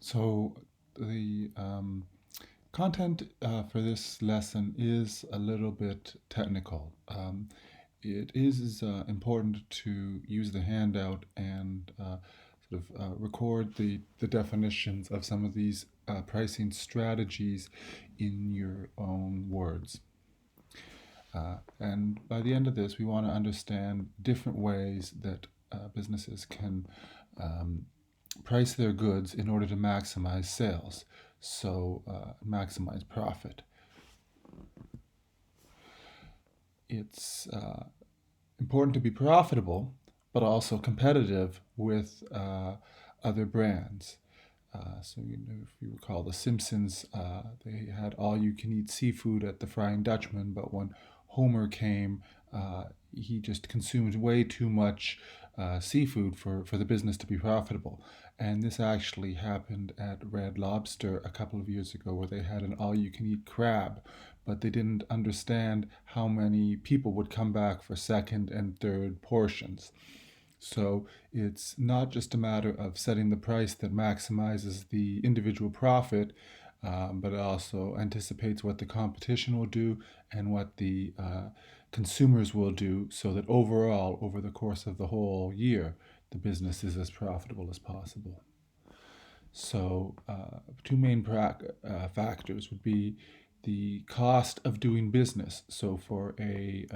So the content for this lesson is a little bit technical. It is important to use the handout and record the definitions of some of these pricing strategies in your own words. And by the end of this, we want to understand different ways that businesses can price their goods in order to maximize sales, so maximize profit. It's important to be profitable, but also competitive with other brands. If you recall The Simpsons, they had all-you-can-eat seafood at the Frying Dutchman, but when Homer came, he just consumed way too much seafood for the business to be profitable. And this actually happened at Red Lobster a couple of years ago, where they had an all-you-can-eat crab, but they didn't understand how many people would come back for second and third portions. So it's not just a matter of setting the price that maximizes the individual profit, but it also anticipates what the competition will do and what the consumers will do, so that overall, over the course of the whole year, the business is as profitable as possible. So, two main factors would be the cost of doing business. So, for a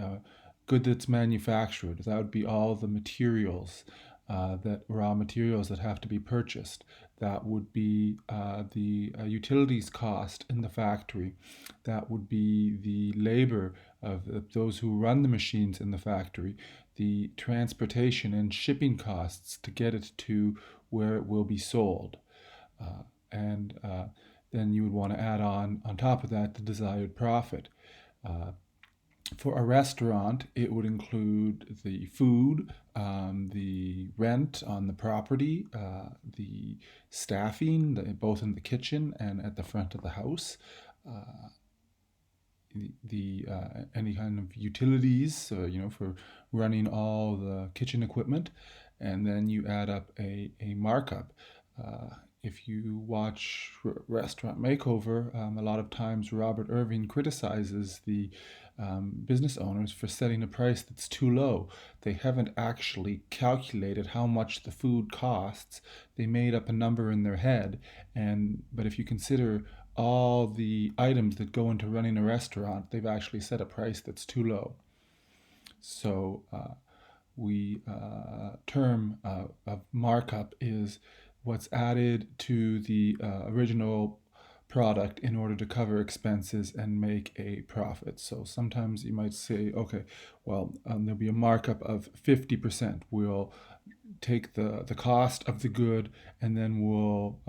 good that's manufactured, that would be all the materials, that raw materials that have to be purchased. That would be the utilities cost in the factory. That would be the labor of those who run the machines in the factory, the transportation and shipping costs to get it to where it will be sold. And then you would want to add on top of that, the desired profit. For a restaurant, it would include the food, the rent on the property, the staffing, both in the kitchen and at the front of the house, any kind of utilities, for running all the kitchen equipment, and then you add up a markup. If you watch Restaurant Makeover, a lot of times Robert Irving criticizes the business owners for setting a price that's too low. They haven't actually calculated how much the food costs. They made up a number in their head, but if you consider all the items that go into running a restaurant, they've actually set a price that's too low. So we term of markup is what's added to the original product in order to cover expenses and make a profit. So sometimes you might say, okay, well, there'll be a markup of 50%. We'll take the cost of the good, and then we'll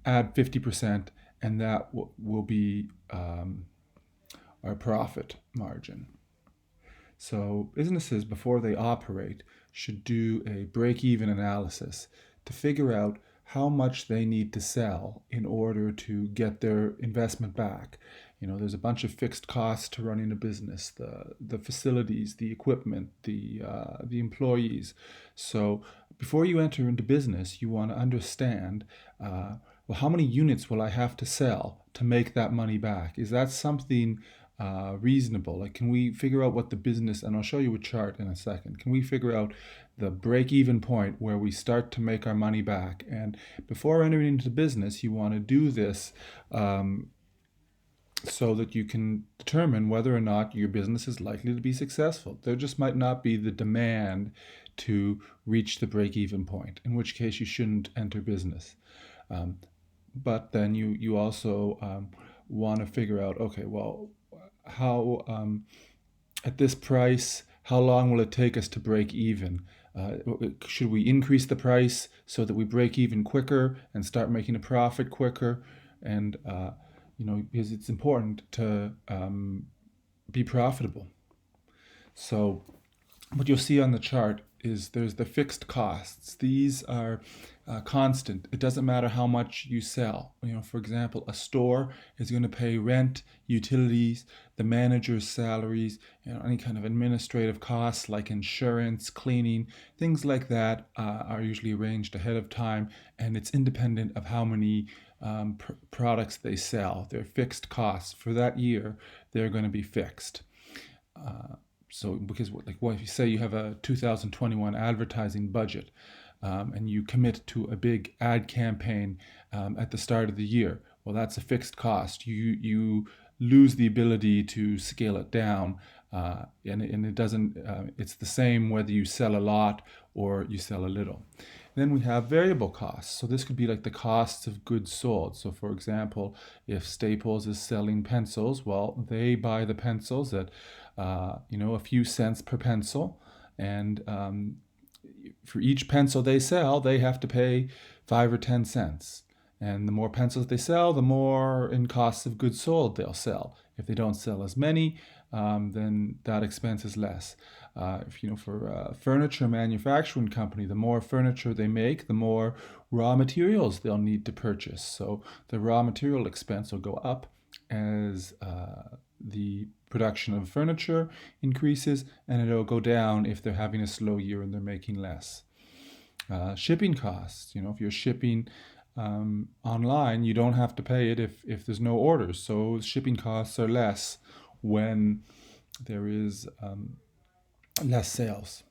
add 50%, and that will be our profit margin. So businesses, before they operate, should do a break-even analysis to figure out how much they need to sell in order to get their investment back. There's a bunch of fixed costs to running a business: the facilities, the equipment, the employees. So before you enter into business, you want to understand, well, how many units will I have to sell to make that money back? Is that something reasonable? Like, can we figure out what the business, and I'll show you a chart in a second, can we figure out the break-even point where we start to make our money back? And before entering into business, you want to do this so that you can determine whether or not your business is likely to be successful. There just might not be the demand to reach the break-even point, in which case you shouldn't enter business. But then you also want to figure out, okay, well, how at this price, how long will it take us to break even? Should we increase the price so that we break even quicker and start making a profit quicker? And because it's important to be profitable. So what you'll see on the chart is there's the fixed costs. These are constant. It doesn't matter how much you sell. For example, a store is going to pay rent, utilities, the manager's salaries, any kind of administrative costs like insurance, cleaning, things like that are usually arranged ahead of time, and it's independent of how many products they sell. They're fixed costs for that year. They're going to be fixed. So because like what if you say you have a 2021 advertising budget, and you commit to a big ad campaign at the start of the year, well, that's a fixed cost. You lose the ability to scale it down, and it doesn't. It's the same whether you sell a lot or you sell a little. Then we have variable costs. So this could be like the costs of goods sold. So for example, if Staples is selling pencils, well, they buy the pencils at a few cents per pencil, and for each pencil they sell, they have to pay 5 or 10 cents. And the more pencils they sell, the more in costs of goods sold they'll sell. If they don't sell as many, then that expense is less. For a furniture manufacturing company, the more furniture they make, the more raw materials they'll need to purchase. So the raw material expense will go up as the production of furniture increases, and it'll go down if they're having a slow year and they're making less. Shipping costs. If you're shipping online, you don't have to pay it if there's no orders. So shipping costs are less when there is less sales.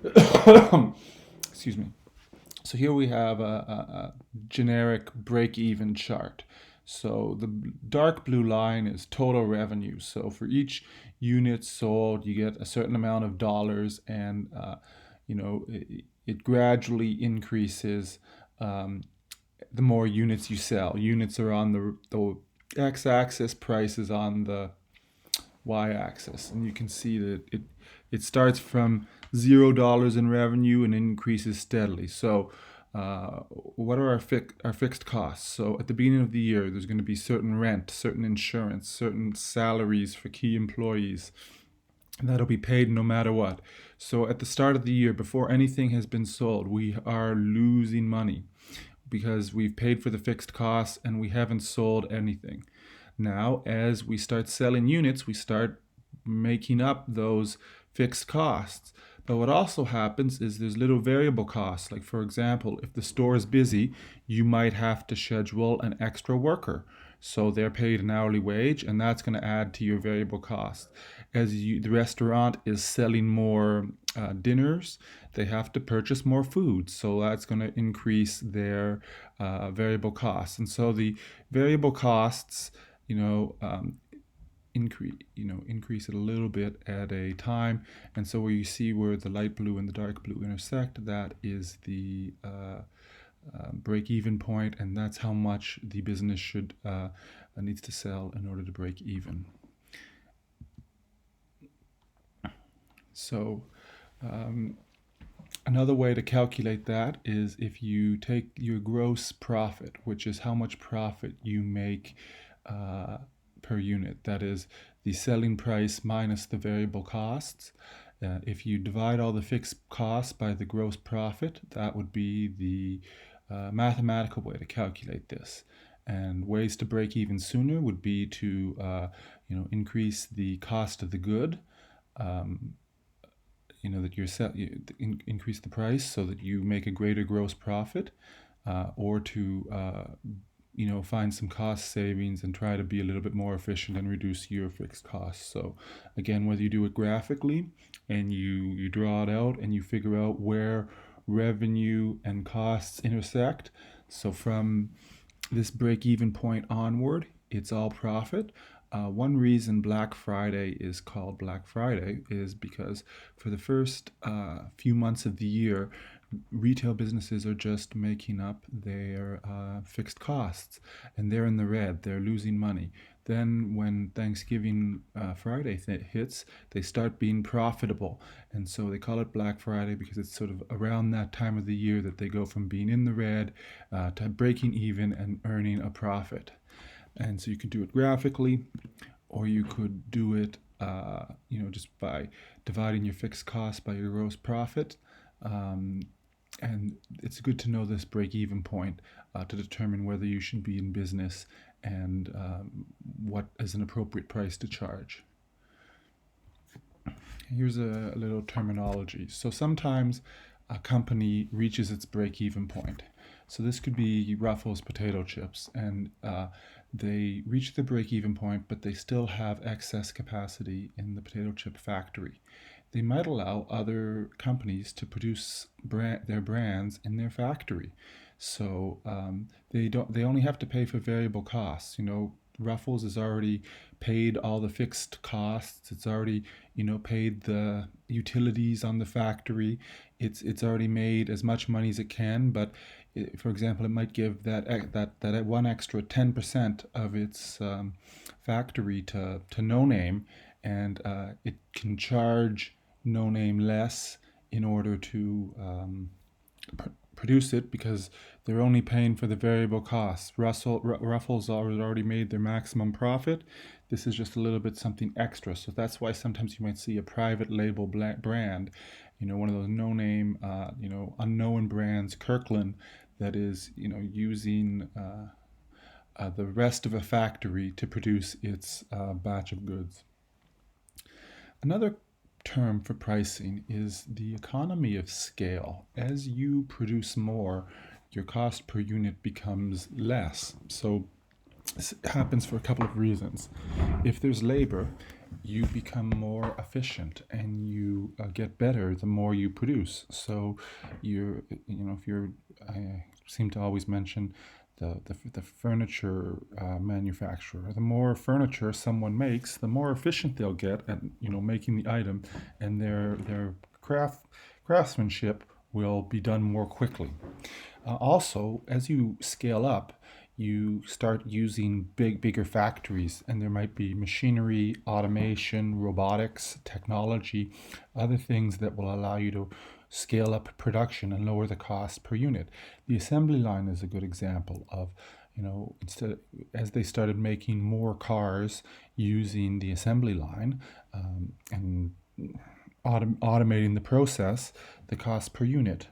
Excuse me. So here we have a generic break-even chart. So the dark blue line is total revenue. So for each unit sold, you get a certain amount of dollars, and it gradually increases the more units you sell. Units are on the x-axis, price is on the y-axis, and you can see that it starts from $0 in revenue and increases steadily. So what are our fixed costs? So at the beginning of the year, there's going to be certain rent, certain insurance, certain salaries for key employees. That'll be paid no matter what. So at the start of the year, before anything has been sold, we are losing money because we've paid for the fixed costs and we haven't sold anything. Now, as we start selling units, we start making up those fixed costs. But what also happens is there's little variable costs. Like, for example, if the store is busy, you might have to schedule an extra worker. So they're paid an hourly wage, and that's going to add to your variable cost. As the restaurant is selling more dinners, they have to purchase more food. So that's going to increase their variable costs. And so the variable costs, increase it a little bit at a time. And so where you see where the light blue and the dark blue intersect, that is the break-even point, and that's how much the business needs to sell in order to break even. So another way to calculate that is if you take your gross profit, which is how much profit you make per unit. That is the selling price minus the variable costs. If you divide all the fixed costs by the gross profit, that would be the mathematical way to calculate this. And ways to break even sooner would be to increase the cost of the good. Increase the price so that you make a greater gross profit, or to find some cost savings and try to be a little bit more efficient and reduce your fixed costs. So again, whether you do it graphically and you draw it out and you figure out where revenue and costs intersect. So from this break-even point onward, it's all profit. One reason Black Friday is called Black Friday is because for the first few months of the year, retail businesses are just making up their fixed costs, and they're in the red. They're losing money. Then when Thanksgiving Friday hits, they start being profitable. And so they call it Black Friday because it's sort of around that time of the year that they go from being in the red to breaking even and earning a profit. And so you could do it graphically, or you could do it just by dividing your fixed cost by your gross profit. Um, and it's good to know this break-even point to determine whether you should be in business and what is an appropriate price to charge. Here's a little terminology. So sometimes a company reaches its break-even point. So this could be Ruffles potato chips, and they reach the break-even point, but they still have excess capacity in the potato chip factory. They might allow other companies to produce their brands in their factory. So they only have to pay for variable costs. Ruffles has already paid all the fixed costs. It's already paid the utilities on the factory. It's already made as much money as it can. But for example, it might give that one extra 10% of its factory to No Name, and it can charge No Name less in order to produce it because they're only paying for the variable costs. Ruffles already made their maximum profit. This is just a little bit something extra. So that's why sometimes you might see a private label brand, one of those no-name, unknown brands, Kirkland, that is, using the rest of a factory to produce its batch of goods. Another term for pricing is the economy of scale. As you produce more, your cost per unit becomes less. So this happens for a couple of reasons. If there's labor, you become more efficient and you get better the more you produce. So I seem to always mention the furniture manufacturer. The more furniture someone makes, the more efficient they'll get at making the item, and their craftsmanship will be done more quickly. Also, as you scale up, you start using bigger factories, and there might be machinery, automation, robotics, technology, other things that will allow you to scale up production and lower the cost per unit. The assembly line is a good example of, as they started making more cars using the assembly line and automating the process, the cost per unit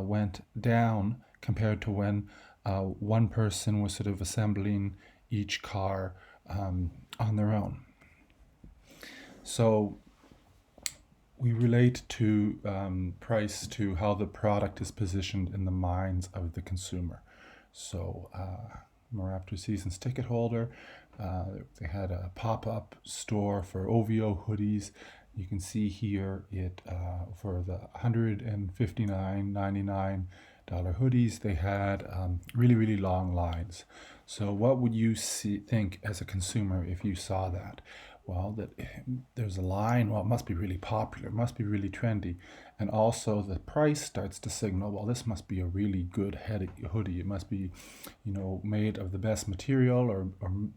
went down compared to when one person was sort of assembling each car on their own. So we relate to price to how the product is positioned in the minds of the consumer. So Raptor Seasons ticket holder, they had a pop-up store for OVO hoodies. You can see here it for the $159.99 hoodies, they had really long lines. So what would you think as a consumer if you saw that? Well, that there's a line, well, it must be really popular, it must be really trendy. And also the price starts to signal, well, this must be a really good hoodie. It must be, made of the best material or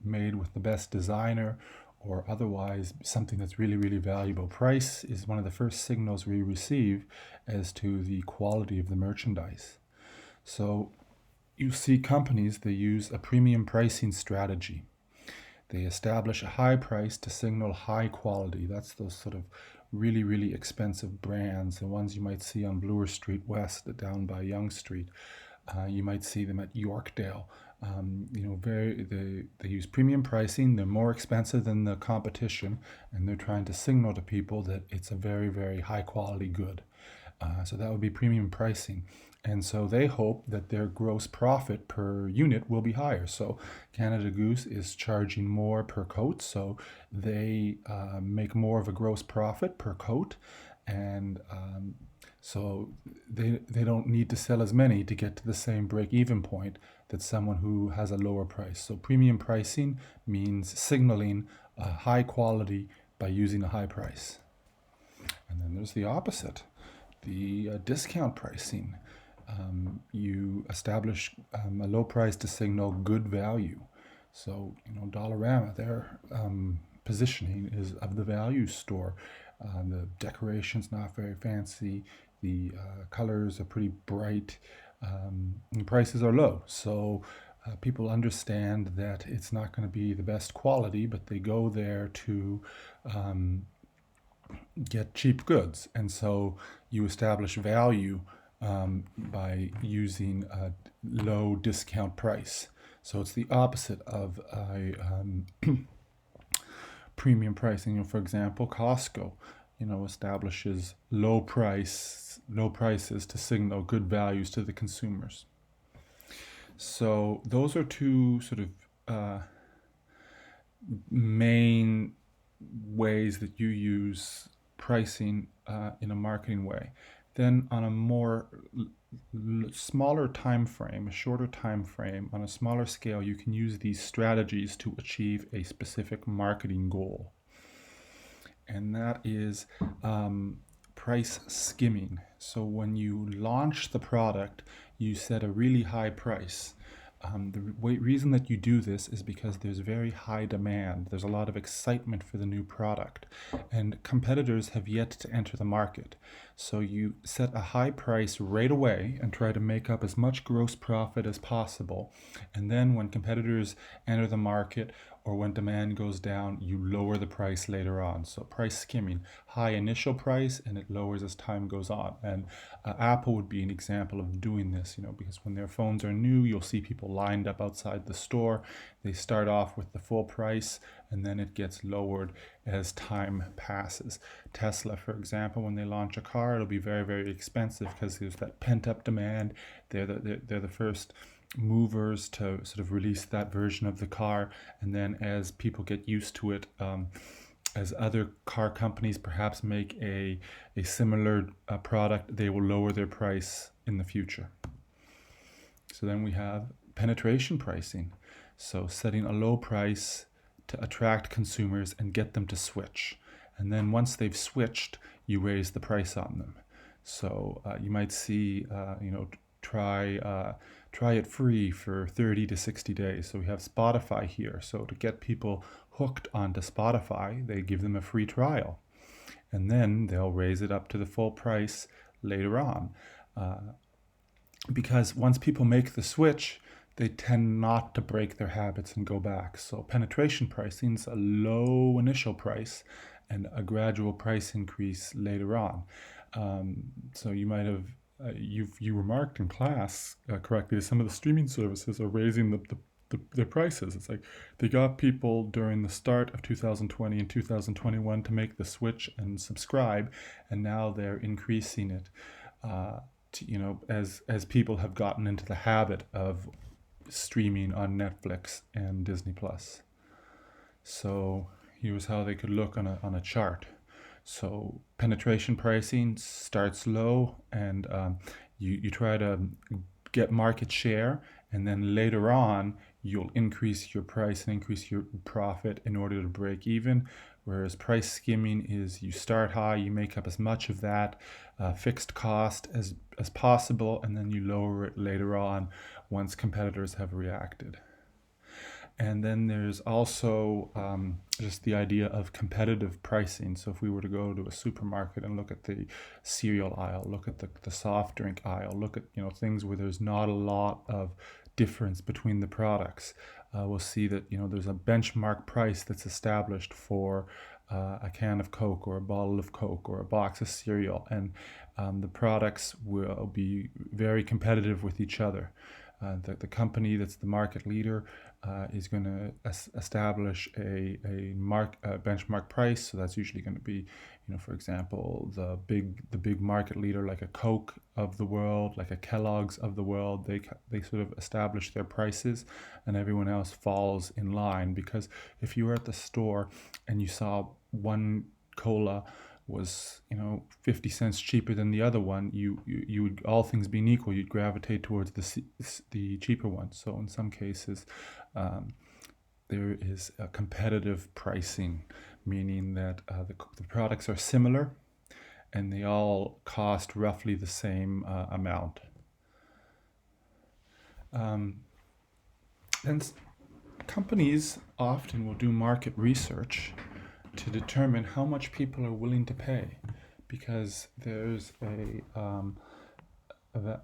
made with the best designer, or otherwise something that's really valuable. Price is one of the first signals we receive as to the quality of the merchandise. So you see companies, they use a premium pricing strategy. They establish a high price to signal high quality. That's those sort of really expensive brands, the ones you might see on Bloor Street West down by Yonge Street. You might see them at Yorkdale. They use premium pricing. They're more expensive than the competition, and they're trying to signal to people that it's a very high quality good. So that would be premium pricing. And so they hope that their gross profit per unit will be higher. So Canada Goose is charging more per coat, so they make more of a gross profit per coat, and so they don't need to sell as many to get to the same break-even point that someone who has a lower price. So premium pricing means signaling a high quality by using a high price. And then there's the opposite, the discount pricing. You establish a low price to signal good value. So, Dollarama, their positioning is of the value store. The decoration's not very fancy. The colors are pretty bright. And prices are low. So people understand that it's not going to be the best quality, but they go there to get cheap goods. And so you establish value by using a low discount price. So it's the opposite of a premium pricing. For example, Costco, establishes low prices to signal good values to the consumers. So those are two sort of main ways that you use pricing in a marketing way. Then on a more smaller time frame, a shorter time frame, on a smaller scale, you can use these strategies to achieve a specific marketing goal. And that is price skimming. So when you launch the product, you set a really high price. The reason that you do this is because there's very high demand. There's a lot of excitement for the new product, and competitors have yet to enter the market. So you set a high price right away and try to make up as much gross profit as possible. And then when competitors enter the market or when demand goes down, you lower the price later on. So price skimming, high initial price, and it lowers as time goes on. And Apple would be an example of doing this, because when their phones are new, you'll see people lined up outside the store. They start off with the full price, and then it gets lowered as time passes. Tesla, for example, when they launch a car, it'll be very, very expensive because there's that pent-up demand. They're the first movers to sort of release that version of the car, and then as people get used to it, as other car companies perhaps make a similar product, they will lower their price in the future. So then we have penetration pricing. So setting a low price to attract consumers and get them to switch. And then once they've switched, you raise the price on them. So you might see, try it free for 30 to 60 days. So we have Spotify here. So to get people hooked onto Spotify, they give them a free trial. And then they'll raise it up to the full price later on. Because once people make the switch, they tend not to break their habits and go back. So penetration pricing is a low initial price and a gradual price increase later on. So you might have you remarked in class correctly that some of the streaming services are raising their prices. It's like they got people during the start of 2020 and 2021 to make the switch and subscribe, and now they're increasing it as people have gotten into the habit of streaming on Netflix and Disney Plus. So here's how they could look on a chart. So penetration pricing starts low, and you try to get market share, and then later on you'll increase your price and increase your profit in order to break even. Whereas price skimming is you start high, you make up as much of that fixed cost as possible, and then you lower it later on once competitors have reacted. And then there's also just the idea of competitive pricing. So if we were to go to a supermarket and look at the cereal aisle, look at the soft drink aisle, look at things where there's not a lot of difference between the products, we'll see that there's a benchmark price that's established for a can of Coke or a bottle of Coke or a box of cereal, and the products will be very competitive with each other. The company that's the market leader is going to establish a benchmark price. So that's usually going to be, for example, the big market leader like a Coke of the world, like a Kellogg's of the world. They sort of establish their prices, and everyone else falls in line. Because if you were at the store and you saw one cola was 50 cents cheaper than the other one, you would, all things being equal, you'd gravitate towards the cheaper one. So in some cases there is a competitive pricing, meaning that the products are similar and they all cost roughly the same amount. And companies often will do market research to determine how much people are willing to pay, because there's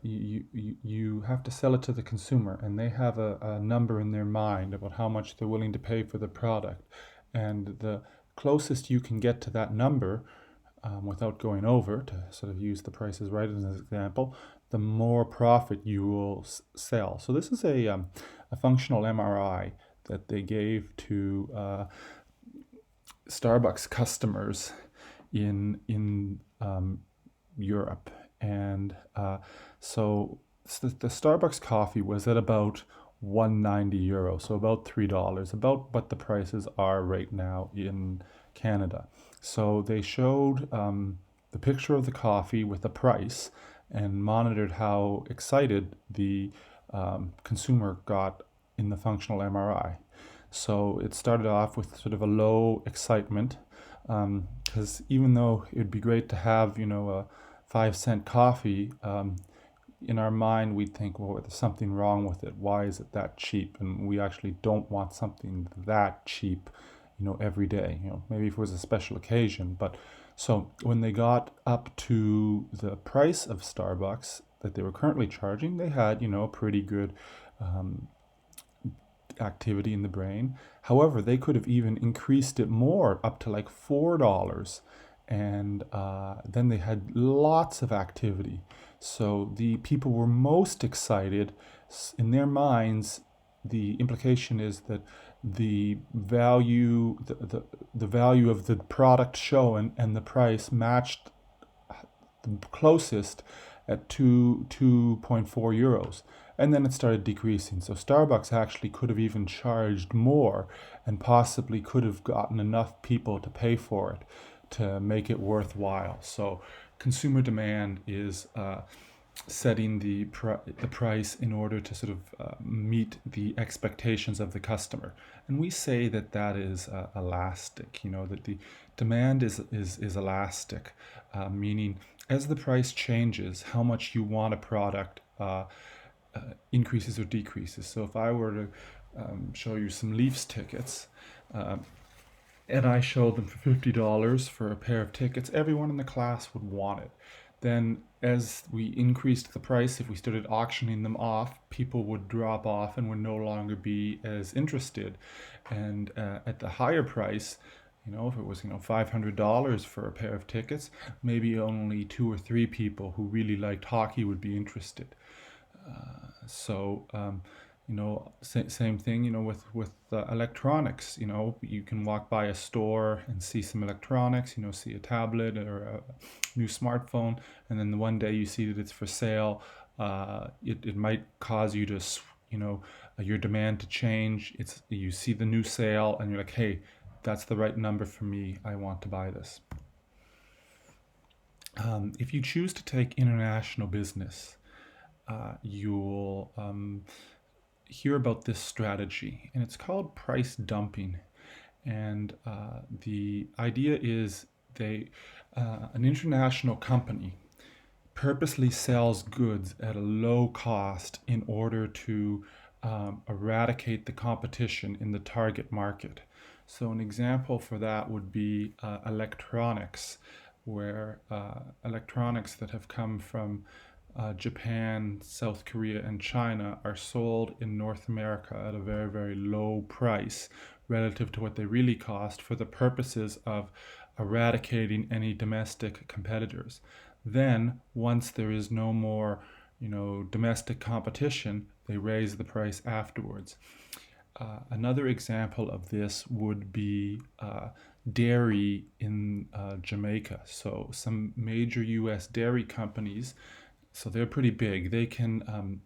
you have to sell it to the consumer, and they have a number in their mind about how much they're willing to pay for the product, and the closest you can get to that number without going over, to sort of use the prices right as an example, the more profit you will sell. So this is a functional MRI that they gave to Starbucks customers in Europe, and so the Starbucks coffee was at about 190 euro, so about $3, about what the prices are right now in Canada. So they showed the picture of the coffee with the price and monitored how excited the consumer got in the functional MRI. So it started off with sort of a low excitement, because even though it would be great to have, a 5-cent coffee, in our mind we'd think, well, there's something wrong with it. Why is it that cheap? And we actually don't want something that cheap, every day. Maybe if it was a special occasion. But so when they got up to the price of Starbucks that they were currently charging, they had, pretty good activity in the brain. However, they could have even increased it more, up to like $4, and then they had lots of activity. So the people were most excited. In their minds, the implication is that the value, the value of the product shown and the price matched the closest at 2.4 euros, and then it started decreasing. So Starbucks actually could have even charged more and possibly could have gotten enough people to pay for it to make it worthwhile. So consumer demand is setting the price in order to sort of meet the expectations of the customer. And we say that that is elastic, that the demand is elastic, meaning as the price changes, how much you want a product increases or decreases. So if I were to show you some Leafs tickets, and I showed them for $50 for a pair of tickets, everyone in the class would want it. Then as we increased the price, if we started auctioning them off, people would drop off and would no longer be as interested. And at the higher price, if it was, $500 for a pair of tickets, maybe only 2 or 3 people who really liked hockey would be interested. So same thing, with electronics. You can walk by a store and see some electronics, see a tablet or a new smartphone, and then the one day you see that it's for sale. It might cause you to, your demand to change. You see the new sale and you're like, hey, that's the right number for me. I want to buy this. If you choose to take international business, you'll hear about this strategy, and it's called price dumping. And the idea is an international company purposely sells goods at a low cost in order to eradicate the competition in the target market. So an example for that would be electronics, where electronics that have come from Japan, South Korea, and China are sold in North America at a very, very low price relative to what they really cost, for the purposes of eradicating any domestic competitors. Then, once there is no more, domestic competition, they raise the price afterwards. Another example of this would be dairy in Jamaica. So some major U.S. dairy companies, so they're pretty big, they can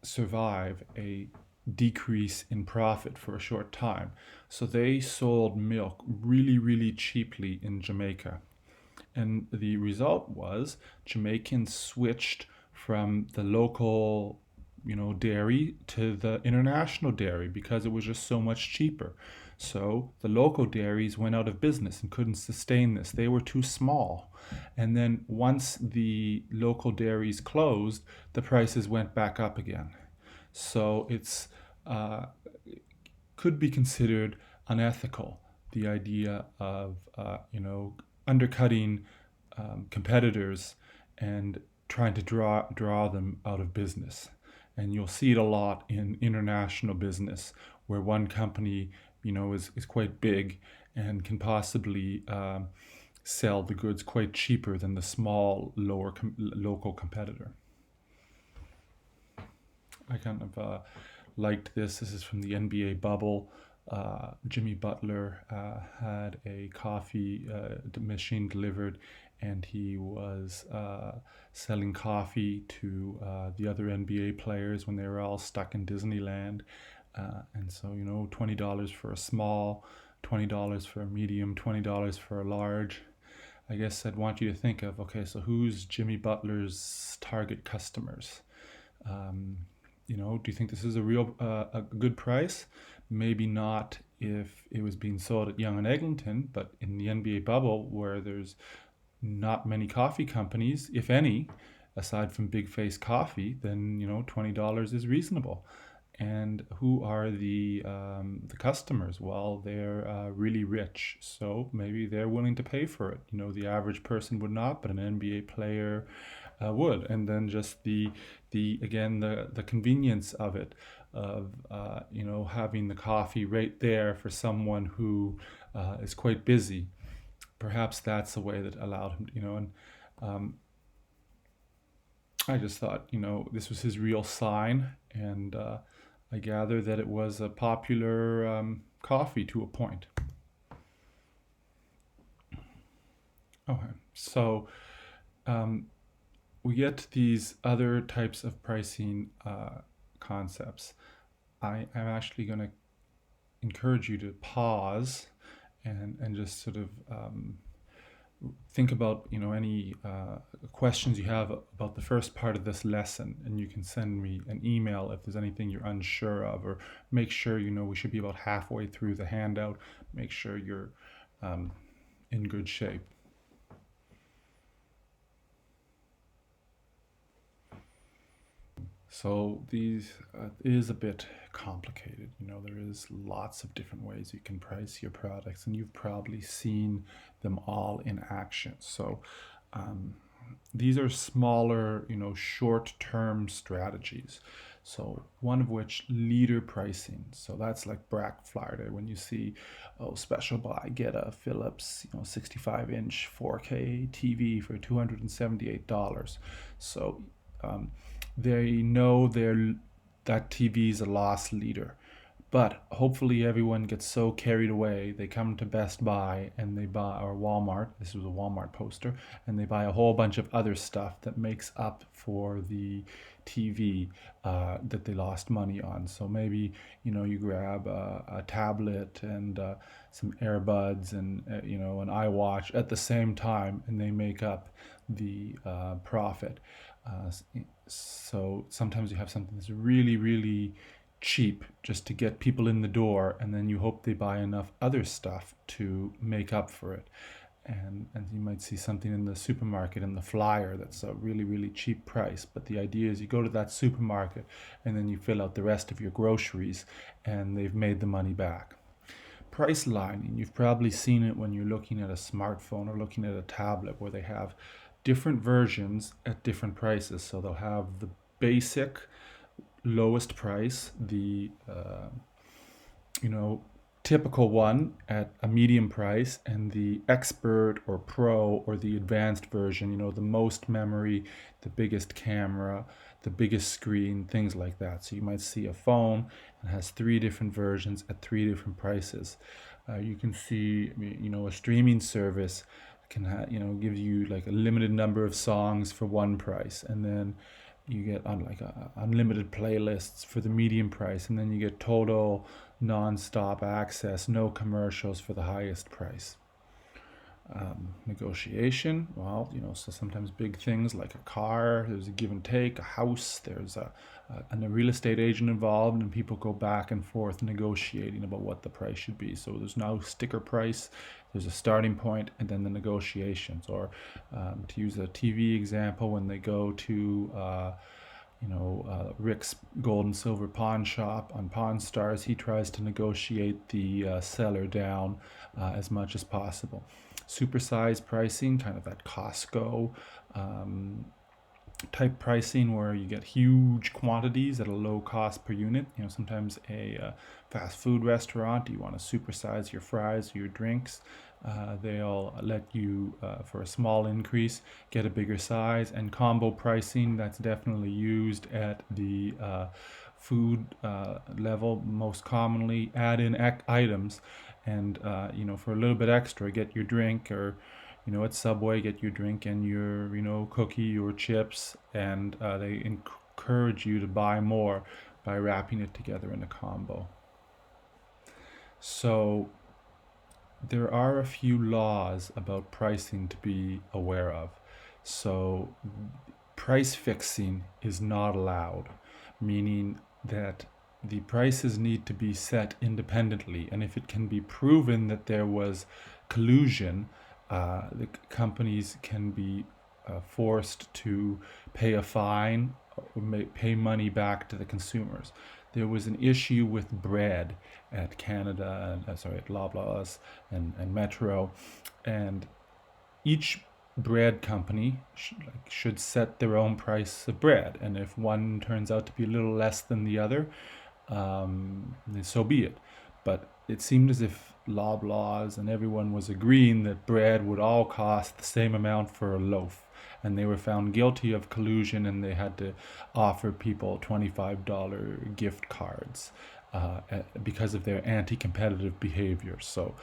survive a decrease in profit for a short time. So they sold milk really, really cheaply in Jamaica. And the result was Jamaicans switched from the local, dairy to the international dairy because it was just so much cheaper. So the local dairies went out of business and couldn't sustain this. They were too small. And then once the local dairies closed, the prices went back up again. So it's could be considered unethical, the idea of undercutting competitors and trying to draw them out of business. And you'll see it a lot in international business, where one company is quite big and can possibly sell the goods quite cheaper than the small local competitor. I kind of liked this. This is from the NBA bubble. Jimmy Butler had a coffee machine delivered, and he was selling coffee to the other NBA players when they were all stuck in Disneyland. And so, $20 for a small, $20 for a medium, $20 for a large. I guess I'd want you to think of, okay, so who's Jimmy Butler's target customers? Um, do you think this is a good price? Maybe not if it was being sold at Young and Eglinton, but in the NBA bubble where there's not many coffee companies, if any, aside from Big Face Coffee, then $20 is reasonable. And who are the customers? Well, they're really rich, so maybe they're willing to pay for it. The average person would not, but an NBA player would. And then just the convenience of it, of having the coffee right there for someone who is quite busy. Perhaps that's the way that allowed him. And um, I just thought, this was his real sign, and I gather that it was a popular coffee to a point. Okay, so um, we get these other types of pricing concepts. I'm actually going to encourage you to pause and just sort of think about any questions you have about the first part of this lesson, and you can send me an email if there's anything you're unsure of, or make sure we should be about halfway through the handout. Make sure you're in good shape. So these is a bit complicated. There is lots of different ways you can price your products, and you've probably seen them all in action. So um, these are smaller, short-term strategies. So one of which, leader pricing. So that's like Black Friday when you see, oh, special buy, get a Philips, 65-inch 4K TV for $278. So they know that TV is a loss leader. But hopefully everyone gets so carried away, they come to Best Buy and they buy, or Walmart, this was a Walmart poster, and they buy a whole bunch of other stuff that makes up for the TV that they lost money on. So maybe, you grab a tablet and some earbuds and, an iWatch at the same time, and they make up the profit. Uh, so sometimes you have something that's really, really cheap just to get people in the door, and then you hope they buy enough other stuff to make up for it. And you might see something in the supermarket in the flyer that's a really, really cheap price. But the idea is you go to that supermarket and then you fill out the rest of your groceries and they've made the money back. Price lining, you've probably seen it when you're looking at a smartphone or looking at a tablet where they have different versions at different prices. So they'll have the basic lowest price, the typical one at a medium price, and the expert or pro or the advanced version, the most memory, the biggest camera, the biggest screen, things like that. So you might see a phone and has three different versions at three different prices. You can see, a streaming service can give you like a limited number of songs for one price, and then you get on like unlimited playlists for the medium price, and then you get total non-stop access, no commercials for the highest price. Negotiation, well, so sometimes big things like a car, there's a give and take, a house, there's a real estate agent involved, and people go back and forth negotiating about what the price should be. So there's no sticker price, there's a starting point, and then the negotiations. Or to use a TV example, when they go to Rick's Gold and Silver Pawn Shop on Pawn Stars, he tries to negotiate the seller down as much as possible. Supersized pricing, kind of at Costco, type pricing where you get huge quantities at a low cost per unit. Sometimes a fast food restaurant, you want to supersize your fries or your drinks. They'll let you, for a small increase, get a bigger size. And combo pricing, that's definitely used at the food level most commonly. Add in items, and for a little bit extra, get your drink, or at Subway, get your drink and your, cookie or chips, and they encourage you to buy more by wrapping it together in a combo. So there are a few laws about pricing to be aware of. So price fixing is not allowed, meaning that the prices need to be set independently. And if it can be proven that there was collusion, the companies can be forced to pay a fine or pay money back to the consumers. There was an issue with bread at Canada, at Loblaws and Metro, and each bread company should set their own price of bread. And if one turns out to be a little less than the other, so be it. But it seemed as if Loblaws and everyone was agreeing that bread would all cost the same amount for a loaf. And they were found guilty of collusion, and they had to offer people $25 gift cards because of their anti-competitive behavior. So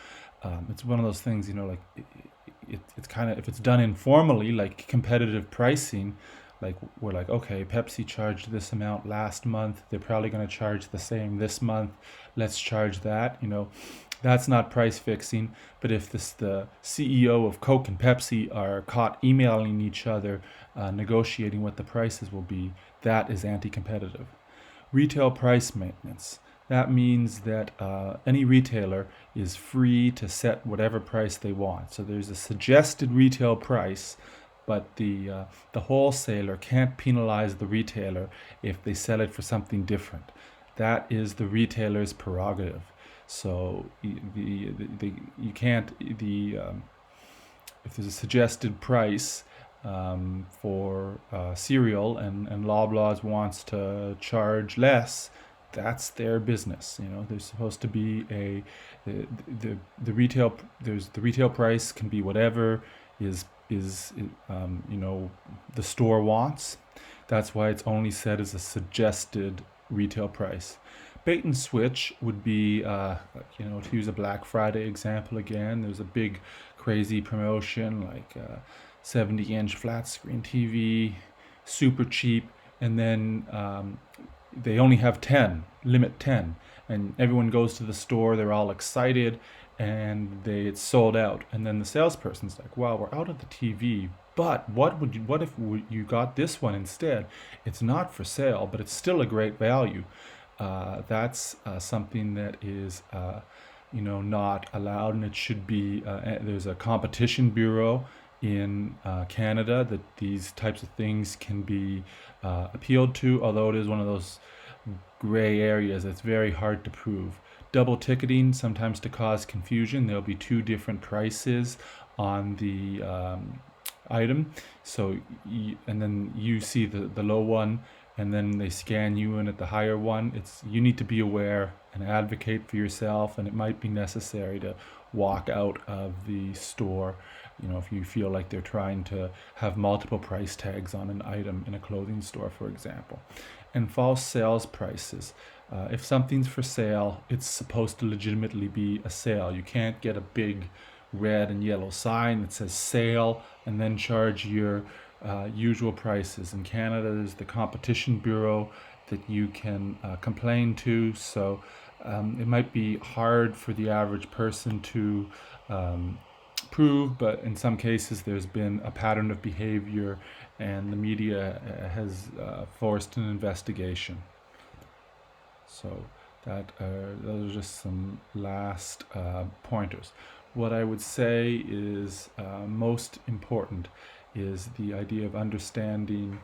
it's one of those things, it's kind of, if it's done informally, like competitive pricing, like we're like, okay, Pepsi charged this amount last month, they're probably going to charge the same this month, let's charge that. That's not price fixing. But if the CEO of Coke and Pepsi are caught emailing each other, negotiating what the prices will be, that is anti-competitive. Retail price maintenance. That means that any retailer is free to set whatever price they want. So there's a suggested retail price, but the wholesaler can't penalize the retailer if they sell it for something different. That is the retailer's prerogative. So you can't, if there's a suggested price for cereal, and Loblaws wants to charge less, that's their business. There's supposed to be the retail, there's the retail price can be whatever is the store wants. That's why it's only set as a suggested retail price. Bait and switch would be, to use a Black Friday example again, there's a big crazy promotion like 70-inch flat screen TV, super cheap, and then they only have 10, limit 10, and everyone goes to the store, they're all excited, and it's sold out. And then the salesperson's like, wow, we're out of the TV, but what if you got this one instead? It's not for sale, but it's still a great value. That's something that is not allowed, and it should be. There's a competition bureau in Canada that these types of things can be appealed to, although it is one of those gray areas that's very hard to prove. Double ticketing, sometimes to cause confusion. There'll be two different prices on the item, and then you see the low one, and then they scan you in at the higher one. You need to be aware and advocate for yourself, and it might be necessary to walk out of the store, if you feel like they're trying to have multiple price tags on an item in a clothing store, for example. And false sales prices. If something's for sale, it's supposed to legitimately be a sale. You can't get a big red and yellow sign that says sale and then charge your usual prices. In Canada, there's the Competition Bureau that you can complain to. So it might be hard for the average person to prove, but in some cases there's been a pattern of behavior, and the media has forced an investigation. So those are just some last pointers. What I would say is most important is the idea of understanding,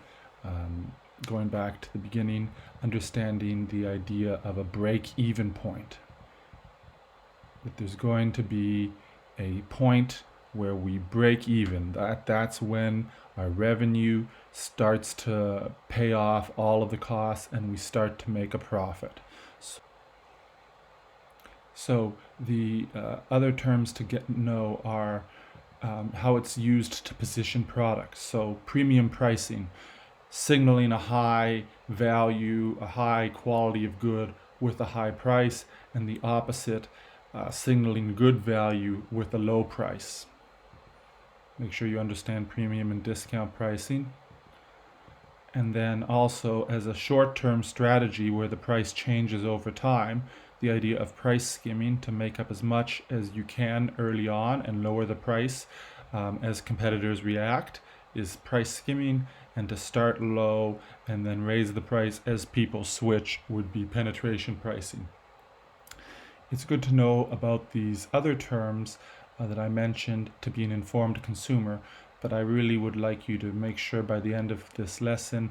going back to the beginning, understanding the idea of a break-even point. That there's going to be a point where we break even. That's when our revenue starts to pay off all of the costs and we start to make a profit. So the other terms to get know are how it's used to position products. So premium pricing, signaling a high value, a high quality of good with a high price, and the opposite, signaling good value with a low price. Make sure you understand premium and discount pricing. And then also, as a short-term strategy where the price changes over time, the idea of price skimming to make up as much as you can early on and lower the price as competitors react is price skimming, and to start low and then raise the price as people switch would be penetration pricing. It's good to know about these other terms that I mentioned to be an informed consumer, but I really would like you to make sure by the end of this lesson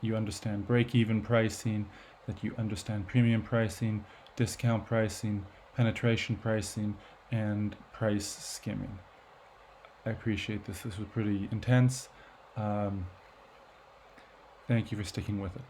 you understand break-even pricing, that you understand premium pricing, discount pricing, penetration pricing, and price skimming. I appreciate this. This was pretty intense. Thank you for sticking with it.